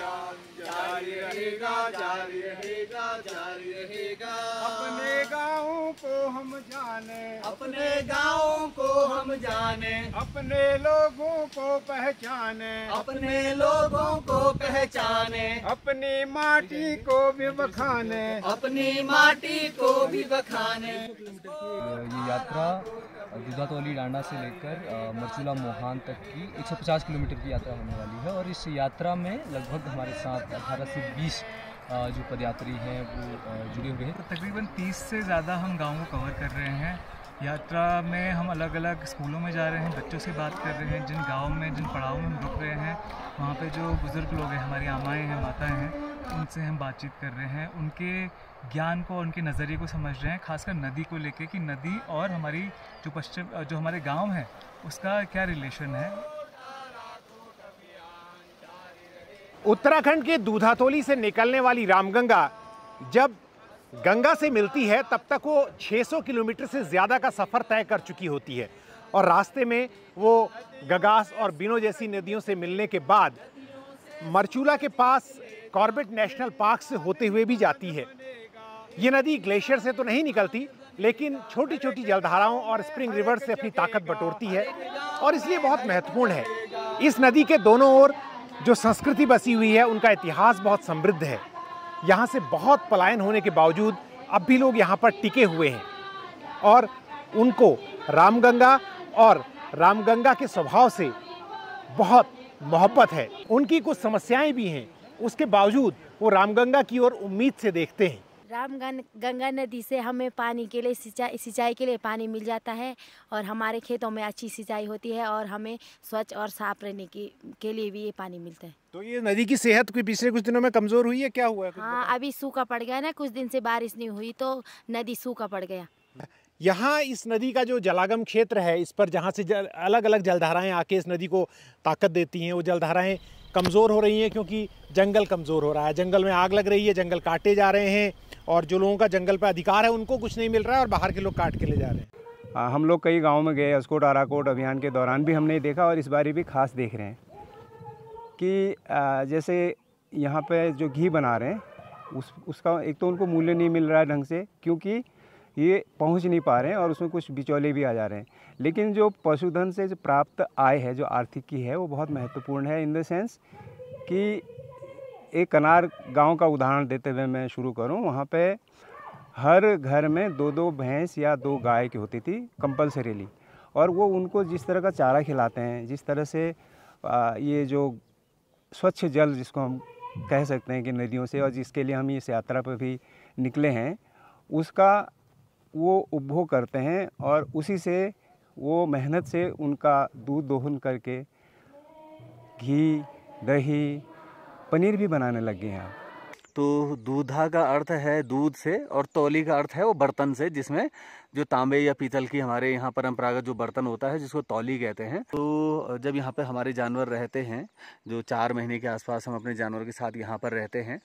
अभियान जारी रहेगा, जारी रहेगा, जारी रहेगा। अपने गाँव को हम जाने, अपने गाँव को हम जाने, अपने लोगों को पहचाने, अपने लोगों को पहचाने, अपनी माटी को भी बखाने, अपनी माटी को भी बखाने। ये यात्रा दूधातौली डांडा से लेकर मरचूला मोहान तक की 150 किलोमीटर की यात्रा होने वाली है और इस यात्रा में लगभग हमारे साथ 18 से 20 जो पदयात्री हैं वो जुड़े हुए हैं। तो तकरीबन 30 से ज़्यादा हम गाँव को कवर कर रहे हैं। यात्रा में हम अलग अलग स्कूलों में जा रहे हैं, बच्चों से बात कर रहे हैं, जिन गाँव में जिन पड़ाव में हम रुक रहे हैं वहाँ पे जो बुज़ुर्ग लोग हैं, हमारी आमाएँ हैं, माताएँ हैं, उनसे हम बातचीत कर रहे हैं, उनके ज्ञान को, उनके नज़रिए को समझ रहे हैं, खासकर नदी को लेके कि नदी और हमारी जो हमारे गांव है उसका क्या रिलेशन है। उत्तराखंड के दूधातौली से निकलने वाली रामगंगा जब गंगा से मिलती है तब तक वो 600 किलोमीटर से ज़्यादा का सफ़र तय कर चुकी होती है और रास्ते में वो गगास और बिनो जैसी नदियों से मिलने के बाद मरचूला के पास कॉर्बेट नेशनल पार्क से होते हुए भी जाती है। ये नदी ग्लेशियर से तो नहीं निकलती, लेकिन छोटी छोटी जलधाराओं और स्प्रिंग रिवर से अपनी ताकत बटोरती है और इसलिए बहुत महत्वपूर्ण है। इस नदी के दोनों ओर जो संस्कृति बसी हुई है, उनका इतिहास बहुत समृद्ध है। यहाँ से बहुत पलायन होने के बावजूद अब भी लोग यहाँ पर टिके हुए हैं और उनको रामगंगा और रामगंगा के स्वभाव से बहुत मोहब्बत है। उनकी कुछ समस्याएं भी हैं, उसके बावजूद वो रामगंगा की ओर उम्मीद से देखते हैं। गंगा नदी से हमें पानी के लिए सिंचाई के लिए पानी मिल जाता है और हमारे खेतों में अच्छी सिंचाई होती है और हमें स्वच्छ और साफ रहने के लिए भी ये पानी मिलता है। तो ये नदी की सेहत कोई पिछले कुछ दिनों में कमज़ोर हुई है, क्या हुआ है? हाँ, अभी सूखा पड़ गया ना, कुछ दिन से बारिश नहीं हुई तो नदी सूखा पड़ गया। यहाँ इस नदी का जो जलागम क्षेत्र है, इस पर जहाँ से अलग अलग जलधाराएं आके इस नदी को ताकत देती हैं, वो जलधाराएं कमज़ोर हो रही हैं क्योंकि जंगल कमज़ोर हो रहा है, जंगल में आग लग रही है, जंगल काटे जा रहे हैं और जो लोगों का जंगल पर अधिकार है उनको कुछ नहीं मिल रहा है और बाहर के लोग काट के ले जा रहे हैं। हम लोग कई गाँव में गए, अस्कोट आराकोट अभियान के दौरान भी हमने देखा और इस बारी भी खास देख रहे हैं कि जैसे यहाँ पे जो घी बना रहे हैं उसका एक तो उनको मूल्य नहीं मिल रहा है ढंग से, क्योंकि ये पहुँच नहीं पा रहे हैं और उसमें कुछ बिचौले भी आ जा रहे हैं। लेकिन जो पशुधन से जो प्राप्त आय है, जो आर्थिक की है, वो बहुत महत्वपूर्ण है। इन द सेंस कि एक कनार गांव का उदाहरण देते हुए मैं शुरू करूं, वहाँ पे हर घर में 2-2 भैंस या 2 गाय की होती थी कंपलसरीली, और वो उनको जिस तरह का चारा खिलाते हैं, जिस तरह से ये जो स्वच्छ जल जिसको हम कह सकते हैं कि नदियों से, और जिसके लिए हम इस यात्रा पर भी निकले हैं, उसका वो उपभोग करते हैं और उसी से वो मेहनत से उनका दूध दोहन करके घी, दही, पनीर भी बनाने लग गए हैं। तो दूधा का अर्थ है दूध से और तौली का अर्थ है वो बर्तन से, जिसमें जो तांबे या पीतल की हमारे यहाँ परंपरागत जो बर्तन होता है जिसको तौली कहते हैं। तो जब यहाँ पे हमारे जानवर रहते हैं, जो 4 महीने के आसपास हम अपने जानवर के साथ यहाँ पर रहते हैं,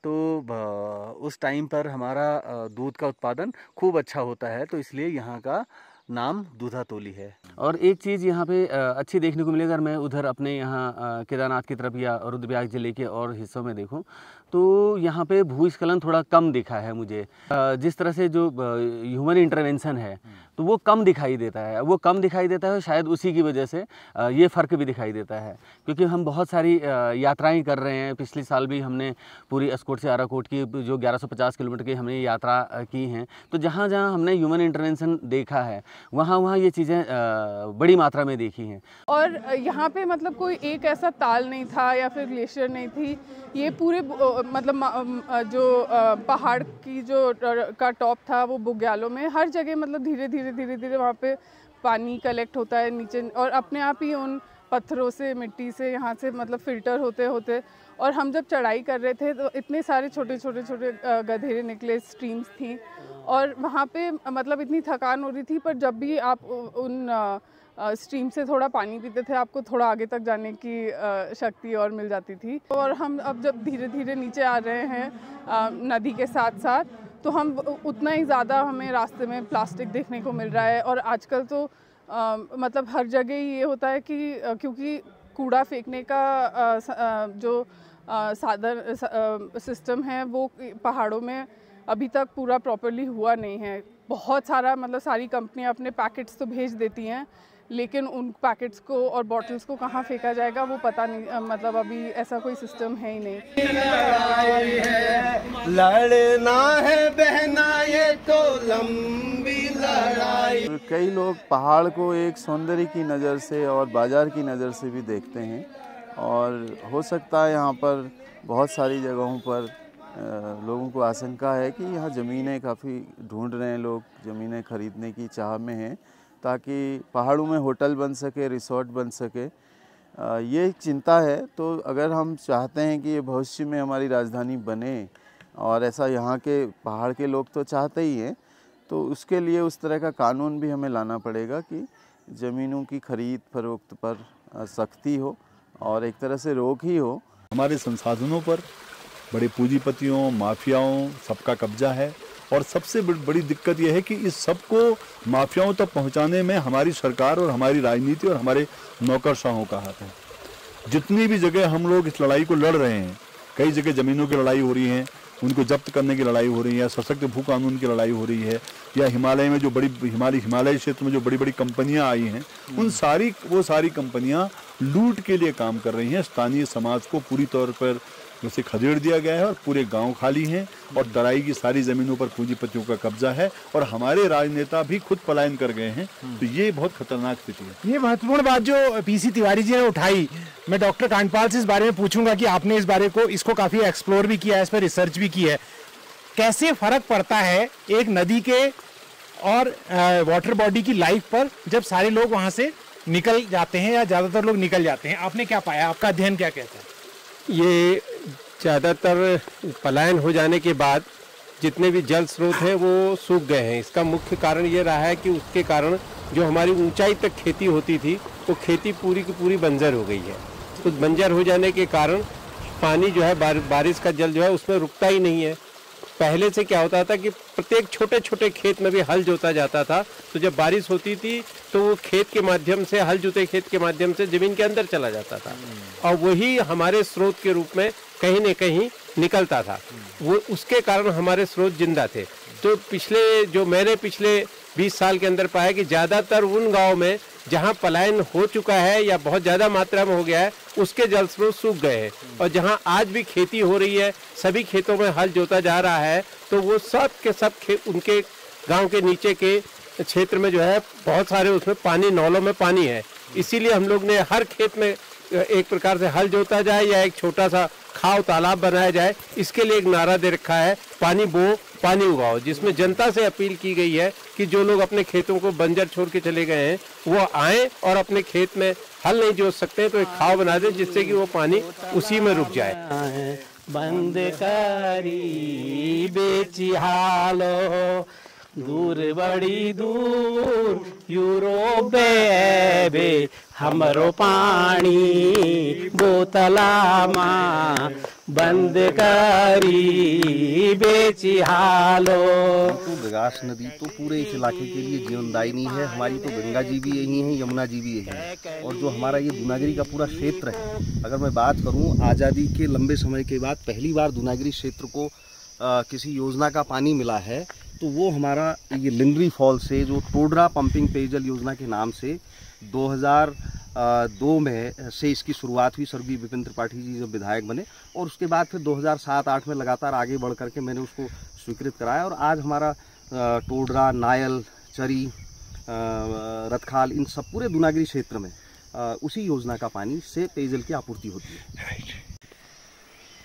तो उस टाइम पर हमारा दूध का उत्पादन खूब अच्छा होता है, तो इसलिए यहाँ का नाम दूधातौली है। और एक चीज़ यहाँ पे अच्छी देखने को मिलेगी, अगर मैं उधर अपने यहाँ केदारनाथ की तरफ या रुद्रप्रयाग जिले के और हिस्सों में देखूँ तो यहाँ पे भूस्खलन थोड़ा कम दिखा है मुझे। जिस तरह से जो ह्यूमन इंटरवेंशन है तो वो कम दिखाई देता है, वो कम दिखाई देता है। शायद उसी की वजह से ये फ़र्क भी दिखाई देता है, क्योंकि हम बहुत सारी यात्राएं कर रहे हैं। पिछले साल भी हमने पूरी अस्कोट से आराकोट की जो 1150 किलोमीटर की हमने यात्रा की हैं, तो जहाँ जहाँ हमने ह्यूमन इंटरवेंशन देखा है वहाँ ये चीज़ें बड़ी मात्रा में देखी हैं। और यहाँ पे मतलब कोई एक ऐसा ताल नहीं था या फिर ग्लेशियर नहीं थी, ये पूरे मतलब जो पहाड़ की जो का टॉप था वो बुग्यालों में हर जगह मतलब धीरे धीरे वहाँ पे पानी कलेक्ट होता है नीचे, और अपने आप ही उन पत्थरों से, मिट्टी से यहाँ से मतलब फ़िल्टर होते होते। और हम जब चढ़ाई कर रहे थे तो इतने सारे छोटे गधेरे निकले, स्ट्रीम्स थी, और वहाँ पे मतलब इतनी थकान हो रही थी, पर जब भी आप उन स्ट्रीम से थोड़ा पानी पीते थे आपको थोड़ा आगे तक जाने की शक्ति और मिल जाती थी। और हम अब जब धीरे धीरे नीचे आ रहे हैं नदी के साथ साथ, तो हम उतना ही ज़्यादा हमें रास्ते में प्लास्टिक देखने को मिल रहा है। और आजकल तो मतलब हर जगह ये होता है कि क्योंकि कूड़ा फेंकने का जो साधन सिस्टम है वो पहाड़ों में अभी तक पूरा प्रॉपरली हुआ नहीं है। बहुत सारा मतलब सारी कंपनियां अपने पैकेट्स तो भेज देती हैं, लेकिन उन पैकेट्स को और बॉटल्स को कहाँ फेंका जाएगा वो पता नहीं, मतलब अभी ऐसा कोई सिस्टम है ही नहीं। लड़ना है बहना ये तो लंबी लड़ाई। कई लोग पहाड़ को एक सौंदर्य की नज़र से और बाज़ार की नज़र से भी देखते हैं, और हो सकता है यहाँ पर बहुत सारी जगहों पर लोगों को आशंका है कि यहाँ ज़मीनें काफ़ी ढूंढ रहे हैं, लोग ज़मीनें खरीदने की चाह में हैं ताकि पहाड़ों में होटल बन सके, रिसोर्ट बन सके। ये एक चिंता है। तो अगर हम चाहते हैं कि ये भविष्य में हमारी राजधानी बने, और ऐसा यहाँ के पहाड़ के लोग तो चाहते ही हैं, तो उसके लिए उस तरह का कानून भी हमें लाना पड़ेगा कि ज़मीनों की खरीद फरोख्त पर सख्ती हो और एक तरह से रोक ही हो। हमारे संसाधनों पर बड़े पूंजीपतियों, माफियाओं सबका कब्जा है, और सबसे बड़ी दिक्कत यह है कि इस सब को माफियाओं तक पहुंचाने में हमारी सरकार और हमारी राजनीति और हमारे नौकरशाहों का हाथ है। जितनी भी जगह हम लोग इस लड़ाई को लड़ रहे हैं, कई जगह ज़मीनों की लड़ाई हो रही है, उनको जब्त करने की लड़ाई हो रही है, सशक्त भू कानून की लड़ाई हो रही है, या हिमालय में जो हिमालय क्षेत्र में जो बड़ी बड़ी कंपनियां आई हैं, वो सारी कंपनियां लूट के लिए काम कर रही हैं। स्थानीय समाज को पूरी तौर पर उसे खदेड़ दिया गया है और पूरे गांव खाली हैं, और तराई की सारी ज़मीनों पर पूंजीपतियों का कब्जा है, और हमारे राजनेता भी खुद पलायन कर गए हैं। तो ये बहुत खतरनाक स्थिति है। ये महत्वपूर्ण बात जो पीसी तिवारी जी ने उठाई, मैं डॉक्टर कांडपाल से इस बारे में पूछूंगा कि आपने इस बारे को इसको काफ़ी एक्सप्लोर भी किया है, इस पर रिसर्च भी की है। कैसे फ़र्क पड़ता है एक नदी के और वाटर बॉडी की लाइफ पर जब सारे लोग वहाँ से निकल जाते हैं या ज़्यादातर लोग निकल जाते हैं? आपने क्या पाया, आपका अध्ययन क्या कहता है? ये ज़्यादातर पलायन हो जाने के बाद जितने भी जल स्रोत हैं वो सूख गए हैं। इसका मुख्य कारण ये रहा है कि उसके कारण जो हमारी ऊंचाई तक खेती होती थी वो खेती पूरी की पूरी बंजर हो गई है। तो बंजर हो जाने के कारण पानी जो है बारिश का जल जो है उसमें रुकता ही नहीं है। पहले से क्या होता था कि प्रत्येक छोटे छोटे खेत में भी हल जोता जाता था, तो जब बारिश होती थी तो वो खेत के माध्यम से, हल जोते खेत के माध्यम से ज़मीन के अंदर चला जाता था, और वही हमारे स्रोत के रूप में कहीं न कहीं निकलता था। वो उसके कारण हमारे स्रोत जिंदा थे। तो मैंने पिछले 20 साल के अंदर पाया कि ज़्यादातर उन गाँव में जहाँ पलायन हो चुका है या बहुत ज़्यादा मात्रा में हो गया है, उसके जल स्रोत सूख गए हैं, और जहाँ आज भी खेती हो रही है, सभी खेतों में हल जोता जा रहा है, तो वो सब के सब उनके गांव के नीचे के क्षेत्र में जो है बहुत सारे उसमें पानी, नौलों में पानी है। इसीलिए हम लोग ने हर खेत में एक प्रकार से हल जोता जाए या एक छोटा सा खाव तालाब बनाया जाए, इसके लिए एक नारा दे रखा है, पानी बो पानी उगाओ, जिसमें जनता से अपील की गई है कि जो लोग अपने खेतों को बंजर छोड़ के चले गए हैं वो आएं और अपने खेत में हल नहीं जोत सकते हैं तो एक खाव बना दें जिससे कि वो पानी उसी में रुक जाए। बंद करी बेची हालो दूर बड़ी दूर यूरोप बे हमरो पानी बोतला माँ बंद करी बेची हालो। तो गगास नदी तो पूरे इस इलाके के लिए जीवनदायिनी है। हमारी तो गंगा जी भी यही हैं, यमुना जी भी यही हैं, और जो हमारा ये दूनागिरी का पूरा क्षेत्र है, अगर मैं बात करूं आज़ादी के लंबे समय के बाद पहली बार दूनागिरी क्षेत्र को किसी योजना का पानी मिला है, तो वो हमारा ये लिंडरी फॉल से जो टोडरा पंपिंग पेयजल योजना के नाम से 2002 में से इसकी शुरुआत हुई। स्वर्गीय विपिन त्रिपाठी जी जब विधायक बने, और उसके बाद फिर 2007-8 में लगातार आगे बढ़ करके मैंने उसको स्वीकृत कराया, और आज हमारा टोडरा, नायल, चरी, रतखाल, इन सब पूरे दूनागिरी क्षेत्र में उसी योजना का पानी से पेयजल की आपूर्ति होती है।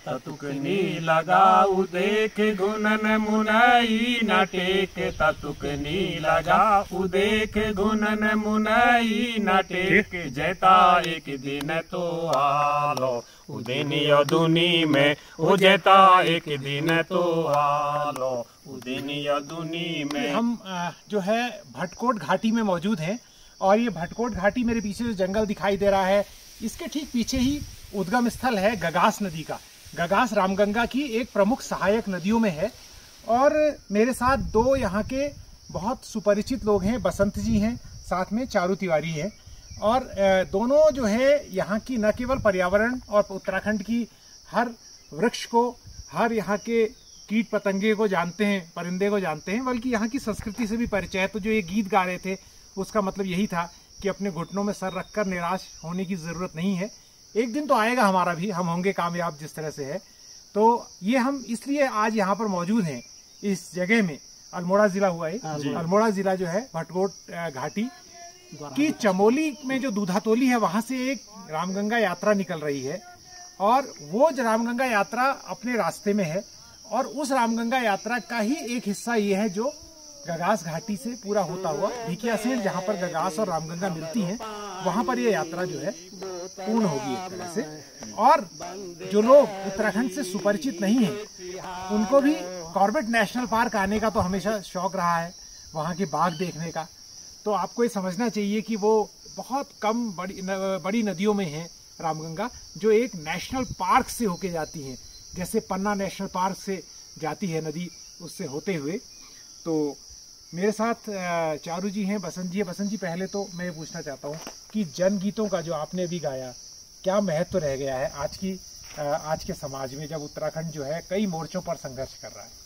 ततुकनी लगाऊ देख गुनन मुनाई न टेक, ततुकनी लगाऊ देख गुनन मुनाई न टेक, जैता एक दिन तो आलो उदिनी दुनी में, ओ जैता एक दिन तो आलो उदिनी दुनी में। हम जो है भटकोट घाटी में मौजूद हैं, और ये भटकोट घाटी मेरे पीछे जो जंगल दिखाई दे रहा है, इसके ठीक पीछे ही उद्गम स्थल है गगास नदी का। गगास रामगंगा की एक प्रमुख सहायक नदियों में है, और मेरे साथ दो यहाँ के बहुत सुपरिचित लोग हैं। बसंत जी हैं, साथ में चारू तिवारी हैं। और दोनों जो है यहाँ की न केवल पर्यावरण और उत्तराखंड की हर वृक्ष को, हर यहाँ के कीट पतंगे को जानते हैं, परिंदे को जानते हैं, बल्कि यहाँ की संस्कृति से भी परिचय है। तो जो ये गीत गा रहे थे उसका मतलब यही था कि अपने घुटनों में सर रखकर निराश होने की ज़रूरत नहीं है। एक दिन तो आएगा हमारा भी, हम होंगे कामयाब जिस तरह से है। तो ये हम इसलिए आज यहाँ पर मौजूद हैं इस जगह में। अल्मोड़ा ज़िला हुआ है, अल्मोड़ा ज़िला जो है भटकोट घाटी की चमोली में जो दूधातोली है वहाँ से एक रामगंगा यात्रा निकल रही है और वो रामगंगा यात्रा अपने रास्ते में है। और उस रामगंगा यात्रा का ही एक हिस्सा ये है जो गगास घाटी से पूरा होता हुआ भिकियासेन, जहाँ पर गगास और रामगंगा मिलती हैं, वहाँ पर ये यात्रा जो है पूर्ण होगी एक तरह से। और जो लोग उत्तराखंड से सुपरिचित नहीं हैं उनको भी कॉर्बेट नेशनल पार्क आने का तो हमेशा शौक रहा है, वहाँ के बाघ देखने का। तो आपको ये समझना चाहिए कि वो बहुत कम बड़ी नदियों में है रामगंगा, जो एक नेशनल पार्क से होके जाती हैं, जैसे पन्ना नेशनल पार्क से जाती है नदी, उससे होते हुए। तो मेरे साथ चारू जी हैं, बसंत जी है। बसंत जी, पहले तो मैं ये पूछना चाहता हूँ कि जनगीतों का जो आपने अभी गाया, क्या महत्व रह गया है आज के समाज में, जब उत्तराखंड जो है कई मोर्चों पर संघर्ष कर रहा है?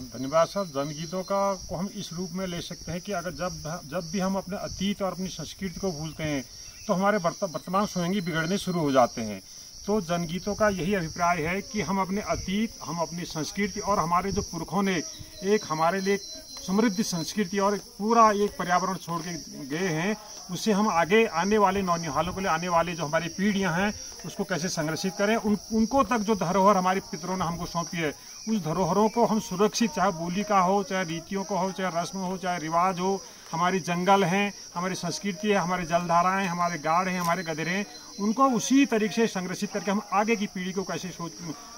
धन्यवाद साहब। जनगीतों का को हम इस रूप में ले सकते हैं कि अगर जब भी हम अपने अतीत और अपनी संस्कृति को भूलते हैं तो हमारे वर्तमान स्वयं बिगड़ने शुरू हो जाते हैं। तो जनगीतों का यही अभिप्राय है कि हम अपने अतीत, हम अपनी संस्कृति और हमारे जो पुरखों ने एक हमारे लिए समृद्ध संस्कृति और पूरा एक पर्यावरण छोड़ के गए हैं, उससे हम आगे आने वाले नौनिहालों के लिए, आने वाले जो हमारी पीढ़ियां हैं उसको कैसे संरक्षित करें। उनको तक जो धरोहर हमारे पितरों ने हमको सौंपी है, उस धरोहरों को हम सुरक्षित, चाहे बोली का हो, चाहे रीतियों का हो, चाहे रस्म हो, चाहे रिवाज हो, हमारी जंगल हैं, हमारी संस्कृति है, हमारे जलधाराएं, हमारे गाढ़ हैं, हमारे गधरे हैं, उनको उसी तरीके से संरक्षित करके हम आगे की पीढ़ी को कैसे सोच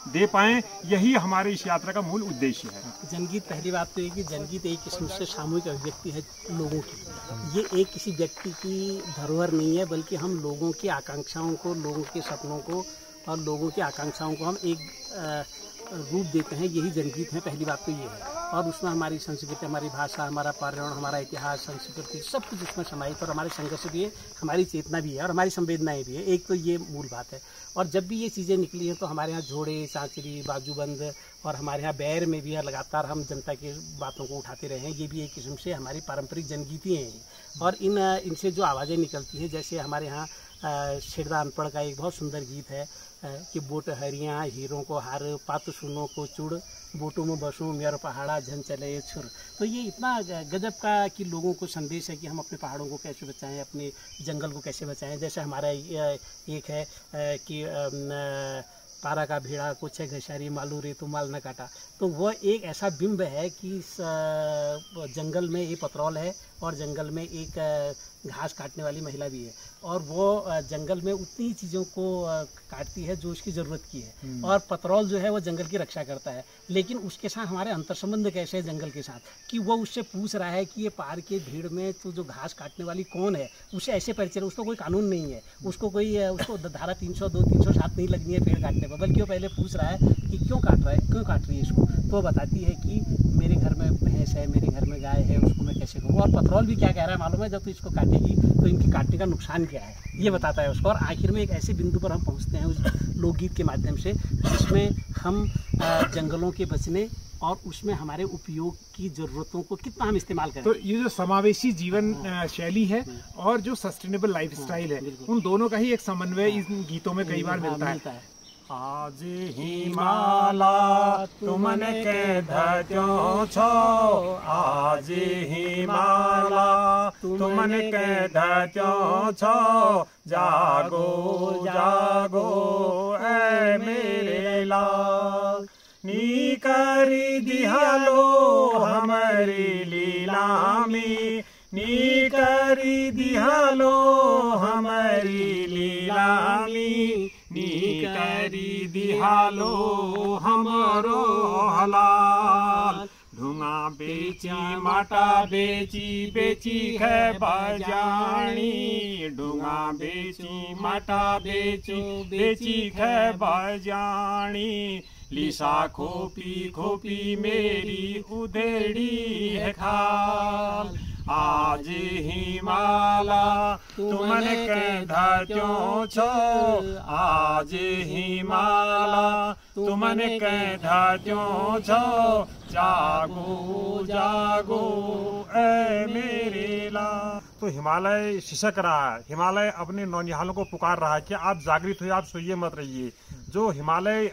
दे पाएँ, यही हमारी इस यात्रा का मूल उद्देश्य है। जनगीत, पहली बात तो ये कि जनगीत एक किस्म से सामूहिक अभिव्यक्ति है लोगों की। ये एक किसी व्यक्ति की धरोहर नहीं है, बल्कि हम लोगों की आकांक्षाओं को, लोगों के सपनों को और लोगों की आकांक्षाओं को हम एक रूप देते हैं। यही जनगीत है, पहली बात तो ये है। और उसमें हमारी संस्कृति, हमारी भाषा, हमारा पर्यावरण, हमारा इतिहास, संस्कृति, सब कुछ उसमें समाहित, और हमारे संघर्ष भी है, हमारी चेतना भी है और हमारी संवेदनाएं भी है। एक तो ये मूल बात है। और जब भी ये चीज़ें निकली हैं तो हमारे यहाँ जोड़े, सांचरी, बाजूबंद और हमारे यहाँ बैर में भी लगातार हम जनता की बातों को उठाते रहे हैं। ये भी एक किस्म से हमारी पारंपरिक जनगीतें हैं। और इनसे जो आवाज़ें निकलती हैं, जैसे हमारे यहाँ शेरदा अनपढ़ का एक बहुत सुंदर गीत है कि बोट हरियाँ हीरों को हार, पात सुनो को चुड़, बोटों में बसूं मेर पहाड़ा झन चले छुर। तो ये इतना गजब का कि लोगों को संदेश है कि हम अपने पहाड़ों को कैसे बचाएं, अपने जंगल को कैसे बचाएं। जैसे हमारा एक है कि पारा का भेड़ा कुछ है घसारी मालू रे तो माल न काटा। तो वह एक ऐसा बिंब है कि जंगल में एक पतरौल है और जंगल में एक घास काटने वाली महिला भी है, और वो जंगल में उतनी ही चीज़ों को काटती है जो उसकी ज़रूरत की है। और पतरौल जो है वो जंगल की रक्षा करता है, लेकिन उसके साथ हमारे अंतर संबंध कैसे है जंगल के साथ, कि वो उससे पूछ रहा है कि ये पार के भीड़ में तो जो घास काटने वाली कौन है, उसे ऐसे परिचय, उसको कोई कानून नहीं है, उसको धारा 302, 307 नहीं लगनी है पेड़ काटने पर, बल्कि वो पहले पूछ रहा है कि क्यों काट रहा है, क्यों काट रही है इसको। तो वो बताती है कि मेरे घर में भैंस है, मेरे घर में गाय है, उसको मैं कैसे करूँ। और पतरौल भी क्या कह रहा है मालूम है, जब तो इसको काटेगी तो इनकी काटने का नुकसान क्या है, ये बताता है उसको। और आखिर में एक ऐसे बिंदु पर हम पहुँचते हैं उस लोकगीत के माध्यम से, जिसमें हम जंगलों के बचने और उसमें हमारे उपयोग की ज़रूरतों को कितना हम इस्तेमाल करें। तो ये जो समावेशी जीवन शैली है और जो सस्टेनेबल लाइफस्टाइल है, उन दोनों का ही एक समन्वय इन गीतों में कई बार मिलता है। आज ही माला तुमन के धत्यो छो, आज ही माला तुमन के धत्यो छो, जागो जागो ऐ मेरे लाल, नी करी दिहालो हमारी लीलामी, नी करी दिहालो हमारी लीलामी, नी करी दिहालो हमारो हलाल। ढूंगा बेची माटा बेची बेची है बजानी, ढूंगा बेची माटा बेची बेची है बजानी, लिसा खोपी खोपी मेरी उधेड़ी है खाल। आज हिमाला तुमन के धत्यो छो, आज हिमाला तुमन के धत्यो छो, जागो जागो ए मेरे ला। तो हिमालय शिशक रहा है, हिमालय अपने नौनिहालों को पुकार रहा है कि आप जागृत हुए, आप सोइए मत रहिए। जो हिमालय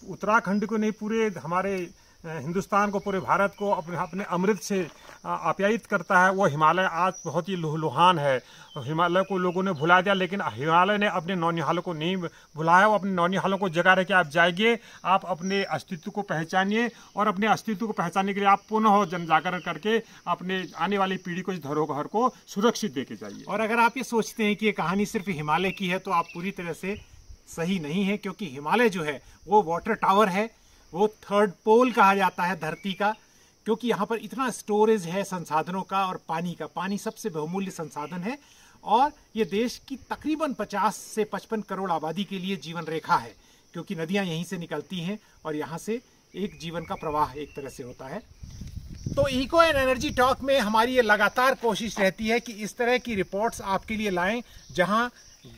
उत्तराखंड को नहीं, पूरे हमारे हिंदुस्तान को, पूरे भारत को अपने अमृत से आप्यायित करता है, वो हिमालय आज बहुत ही लुहान है। हिमालय को लोगों ने भुला दिया, लेकिन हिमालय ने अपने नौनिहालों को नहीं भुलाया। वो अपने नौनिहालों को जगा रहे कि आप जाइए, आप अपने अस्तित्व को पहचानिए, और अपने अस्तित्व को पहचानने के लिए आप पुनः जन जागरण करके अपने आने वाली पीढ़ी को, इस धरोहर को सुरक्षित देके जाइए। और अगर आप ये सोचते हैं कि ये कहानी सिर्फ हिमालय की है, तो आप पूरी तरह से सही नहीं है, क्योंकि हिमालय जो है वो वाटर टावर है, वो थर्ड पोल कहा जाता है धरती का, क्योंकि यहाँ पर इतना स्टोरेज है संसाधनों का और पानी का। पानी सबसे बहुमूल्य संसाधन है, और ये देश की तकरीबन 50 से 55 करोड़ आबादी के लिए जीवन रेखा है, क्योंकि नदियाँ यहीं से निकलती हैं और यहाँ से एक जीवन का प्रवाह एक तरह से होता है। तो इको एंड एनर्जी टॉक में हमारी ये लगातार कोशिश रहती है कि इस तरह की रिपोर्ट्स आपके लिए लाएं, जहाँ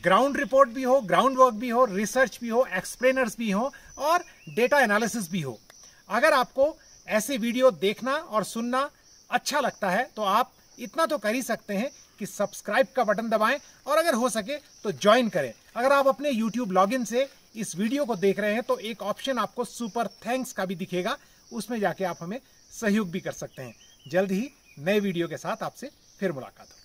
ग्राउंड रिपोर्ट भी हो, ग्राउंड वर्क भी हो, रिसर्च भी हो, एक्सप्लेनर्स भी हो, और डेटा एनालिसिस भी हो। अगर आपको ऐसे वीडियो देखना और सुनना अच्छा लगता है, तो आप इतना तो कर ही सकते हैं कि सब्सक्राइब का बटन दबाएं, और अगर हो सके तो ज्वाइन करें। अगर आप अपने YouTube लॉगिन से इस वीडियो को देख रहे हैं, तो एक ऑप्शन आपको सुपर थैंक्स का भी दिखेगा, उसमें जाके आप हमें सहयोग भी कर सकते हैं। जल्द ही नए वीडियो के साथ आपसे फिर मुलाकात होगी।